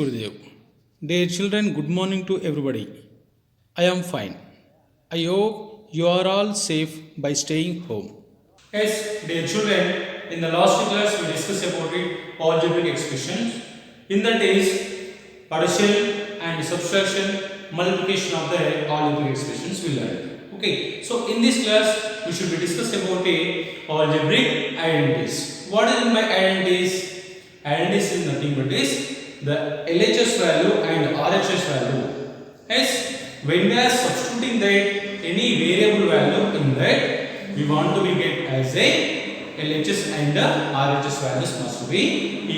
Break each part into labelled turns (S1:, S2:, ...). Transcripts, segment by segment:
S1: Gurudev. Dear children, good morning to everybody. I am fine. I hope you are all safe by staying home. Yes, dear children, in the last class we discussed about it algebraic expressions. In that is addition and subtraction, multiplication of the algebraic expressions we learned. Okay, so in this class we should be discussed about a algebraic identities. What is my identities? Identities is nothing but is the LHS value and RHS value. Yes, when we are substituting that any variable value in that, we want to be get as a LHS and the RHS values must be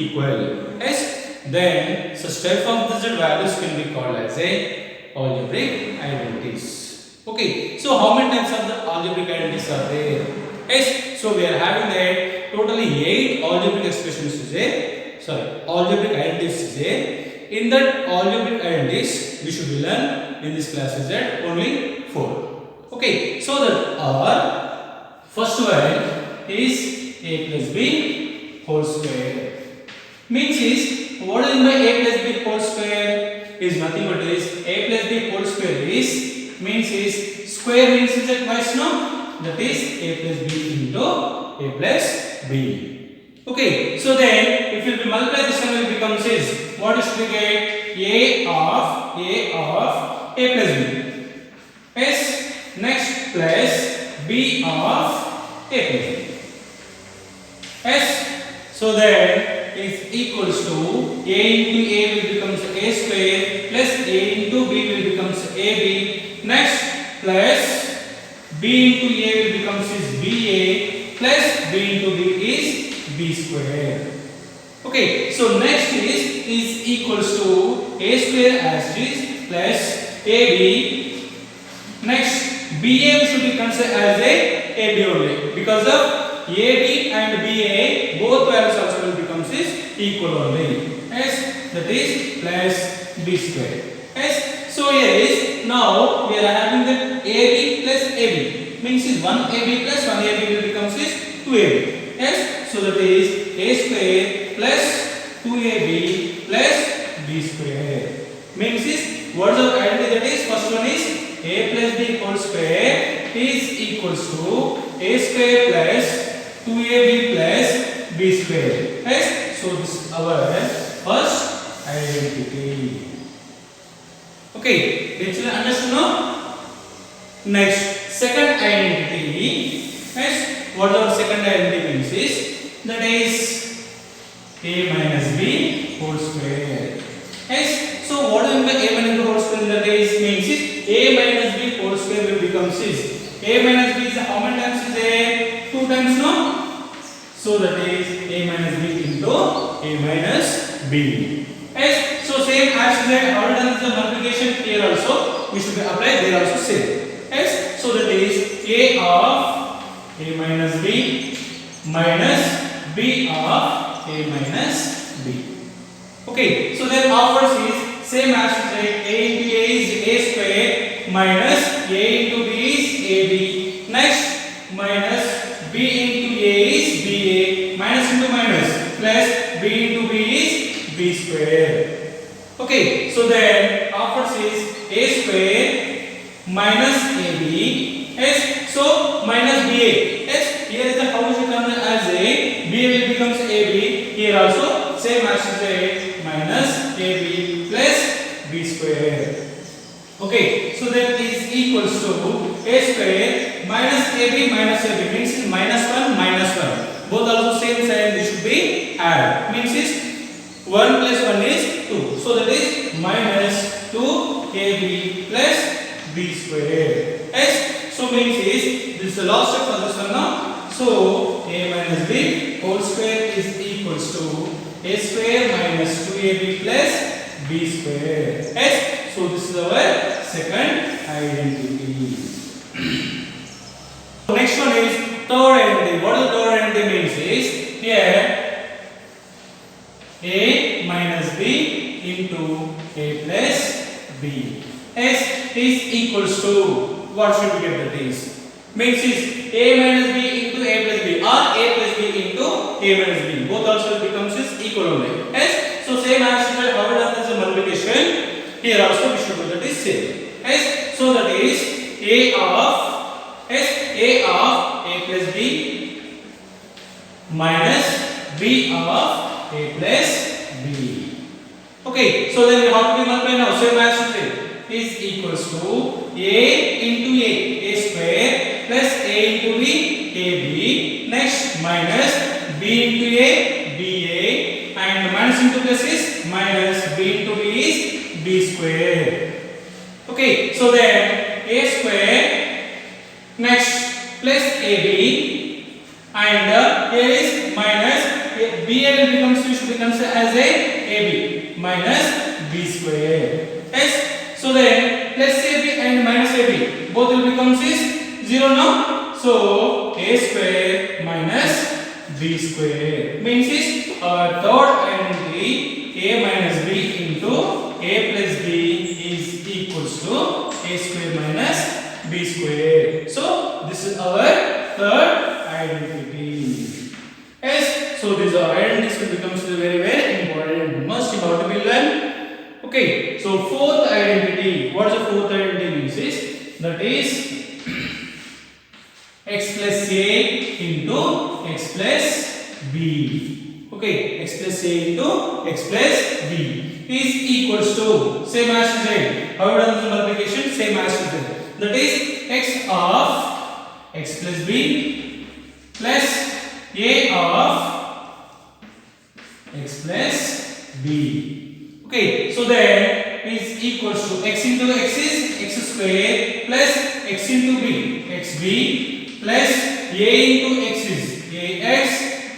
S1: equal. Yes, then such type of these values can be called as a algebraic identities. Okay, so how many types of the algebraic identities are there? Yes, so we are having that totally 8 algebraic expressions is there. Algebraic identities is there. In that algebraic identities, we should learn in this class is that only 4. Okay, so that our first one is a plus b whole square. Means is what is my a plus b whole square is nothing but is a plus b whole square is means is square means is that twice no, that is a plus b into a plus b. Okay, so then if you multiply this one, it becomes is what is to get a of a plus b. Yes, next plus b of a plus b. Yes, so then is equals to a into a will becomes a square plus a into b will becomes ab. Next plus b into a will becomes is ba plus b into b is b square. Okay, so next is equals to a square as is plus ab. Next ba should be considered as a ab only because of ab and ba both values also will becomes is equal only. Yes, that is plus b square. Yes, so here is now we are having the ab plus ab means is 1 ab plus 1 ab will becomes is 2 ab. Yes, so that is a square plus 2ab plus b square. Means is what is the identity that is first one is a plus b whole square is equals to a square plus 2ab plus b square. Yes, so this is our first identity. Okay, did you understand now? Next, second identity. Yes, what our second identity means is that is a minus b whole square. Yes, so what is the a minus b whole square that is means is a minus b whole square will becomes is a minus b is how many times is a 2 times no, so that is a minus b into a minus b. Yes, so same as that how done the multiplication here also we should apply there also same. Yes, so that is a of a minus b minus b of a minus b. Okay, so then offers is same as a into a is a square minus a into b is ab. Next minus b into a is ba minus into minus plus b into b is b square. Okay, so then offers is a square minus ab. Yes, so minus ba. Yes, here is the how is it come as a b will becomes ab. Here also same as a minus ab plus b square. Okay, so that is equals to a square minus ab means minus 1 minus 1. Both also same sign they should be added. Means is 1 plus 1 is 2. So that is minus 2ab plus b square. Yes, so means is this is the last step for this one now. So a minus b whole square is equals to a square minus 2ab plus b square. Yes, so this is our second identity. Next one is third identity. What is third identity means is here a minus b into a plus b. S is equals to what should we get that is? Means is a minus b into a plus b or a plus b into a minus b. Both also becomes is equal only. Yes, so same as how done is Here also we should do that is same. Yes, so that is a of a plus b minus b of a plus b. Okay, so then we have to multiply now. Same as today is equals to a into a square plus a into b ab. Next minus b into a ba, and minus into plus is minus b into b is b square. Okay, so then a square next plus ab, and here is minus ba will becomes as a ab minus b square. Yes, so then plus ab and minus ab both will becomes is 0 now. So a square minus b square means is our third identity a minus b into a plus b is equals to a square minus b square. So this is our third identity. Yes, so these are identities will becomes very very important, must have to be learned. Okay, so fourth identity, what is the fourth identity means is that is x plus a into x plus b. Okay, x plus a into x plus b is equals to same as z. How we done the multiplication? Same as z. That is x of x plus b plus a of x plus b. Okay, so then is equals to x into x is x square plus x into b xb plus a into x is ax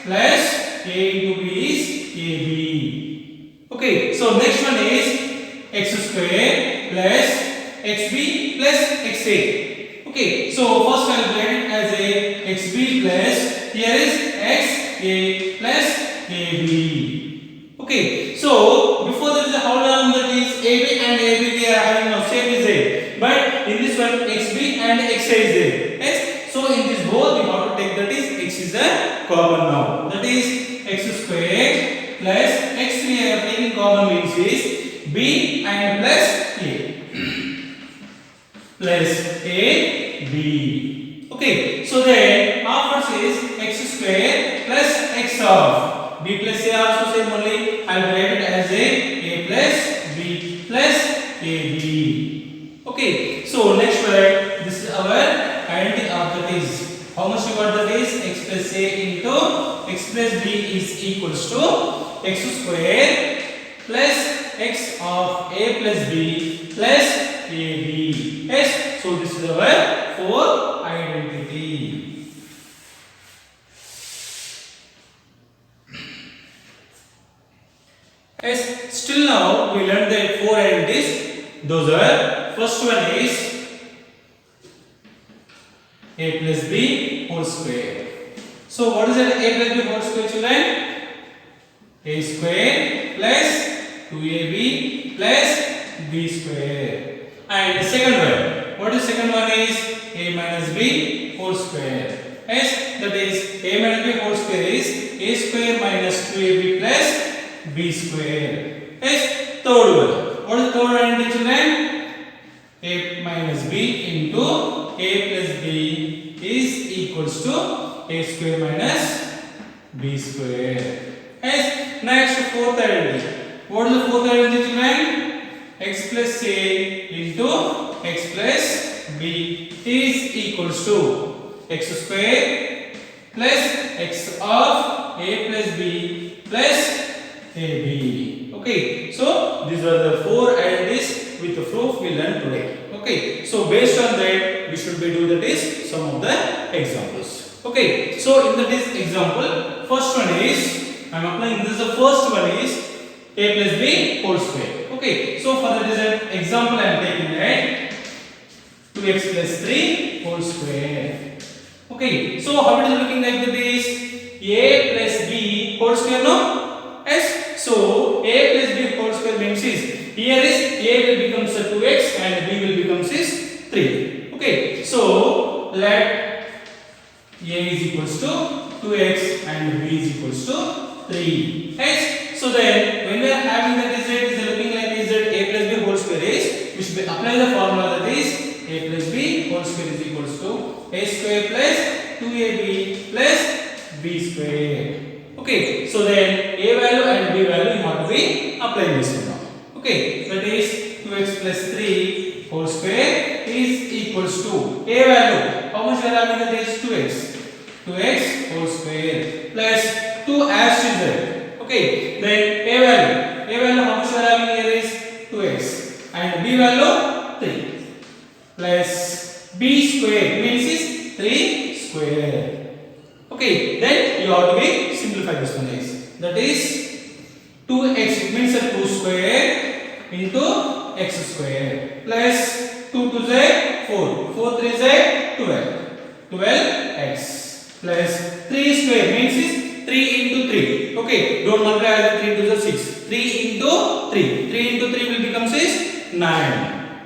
S1: plus a into b is ab. Okay, so next one is x square plus xb plus xa. Okay, so first calculate it as a xb plus here is xa plus ab. Okay, so before there is a how long that is ab and ab they are having now same is there, but in this one xb and xa is there. Yes, so in this both we have to take that is x is a common now, that is x square plus x we are taking common means is b and plus a plus a b. Okay, so then afterwards is x square plus x of b plus a also same only. I will write it as a plus b plus ab. Okay, so next one, this is our identity of that is how much you got that is x plus a into x plus b is equals to x square plus x of a plus b plus ab. Yes, so this is our fourth identity. Yes, still now we learned the four identities. Those are, first one is a plus b whole square. So what is that a plus b whole square, children? A square plus 2ab plus b square. And the second one, what is second one is a minus b whole square. Yes, that is a minus b whole square is a square minus 2ab plus b square. Yes, third one, what is third identity, children? A minus b into a plus b is equals to a square minus b square. Yes, next fourth identity, what is the fourth identity, children? X plus a into x plus b is equals to x square plus x of a plus b plus ab. Okay, so these are the four identities with the proof we learned today. Okay, so based on that we should be do that is some of the examples. Okay, so in this example, first one is I am applying this. The first one is a plus b whole square. Okay, so for that is an example I am taking that 2x plus 3 whole square. Okay, so how it is looking like this? A plus b whole square, no? Yes, so a plus b whole square means is here is a will becomes 2x and b will becomes is 3. Okay, so let a is equals to 2x and b is equals to 3. Yes, so then when we are having that z is looking like z a plus b whole square we should apply the formula, that is a plus b whole square is equals to a square plus 2ab plus b square. Okay, so then a value and b value you have to be applying this one now. Okay, that is 2x plus 3 whole square is equals to a value. How much we are having? That is 2x whole square plus 2 as usual. Okay, then a value how much we are having here is 2x and b value 3 plus b square means is 3 square. Okay, then you have to be simplify this one is, that is 2x, it means that 2 square into x square plus 2 to the 4 3 is 12x plus 3 square means is 3 into 3. Okay, don't multiply as 3 to the 6. 3 into 3. 3 into 3 will become 9.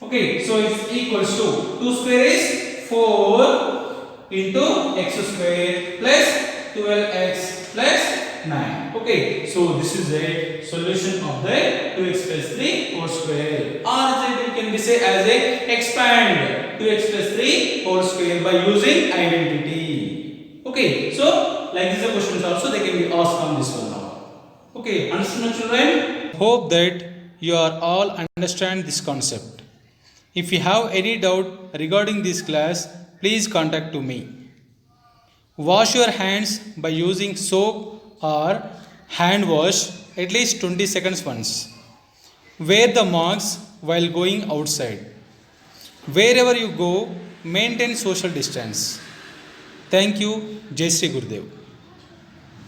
S1: Okay, so it's equals to 2 square is 4 into x square plus 12x plus 9. Okay, so this is the solution of the 2x plus 3 whole square, or it can be say as a expand 2x plus 3 whole square by using identity. Okay, so like these are questions also they can be asked on this one now. Okay, understand children?
S2: Hope that you are all understand this concept. If you have any doubt regarding this class, please contact to me. Wash your hands by using soap or hand wash at least 20 seconds once. Wear the masks while going outside. Wherever you go, maintain social distance. Thank you. Jai Shri Gurudev.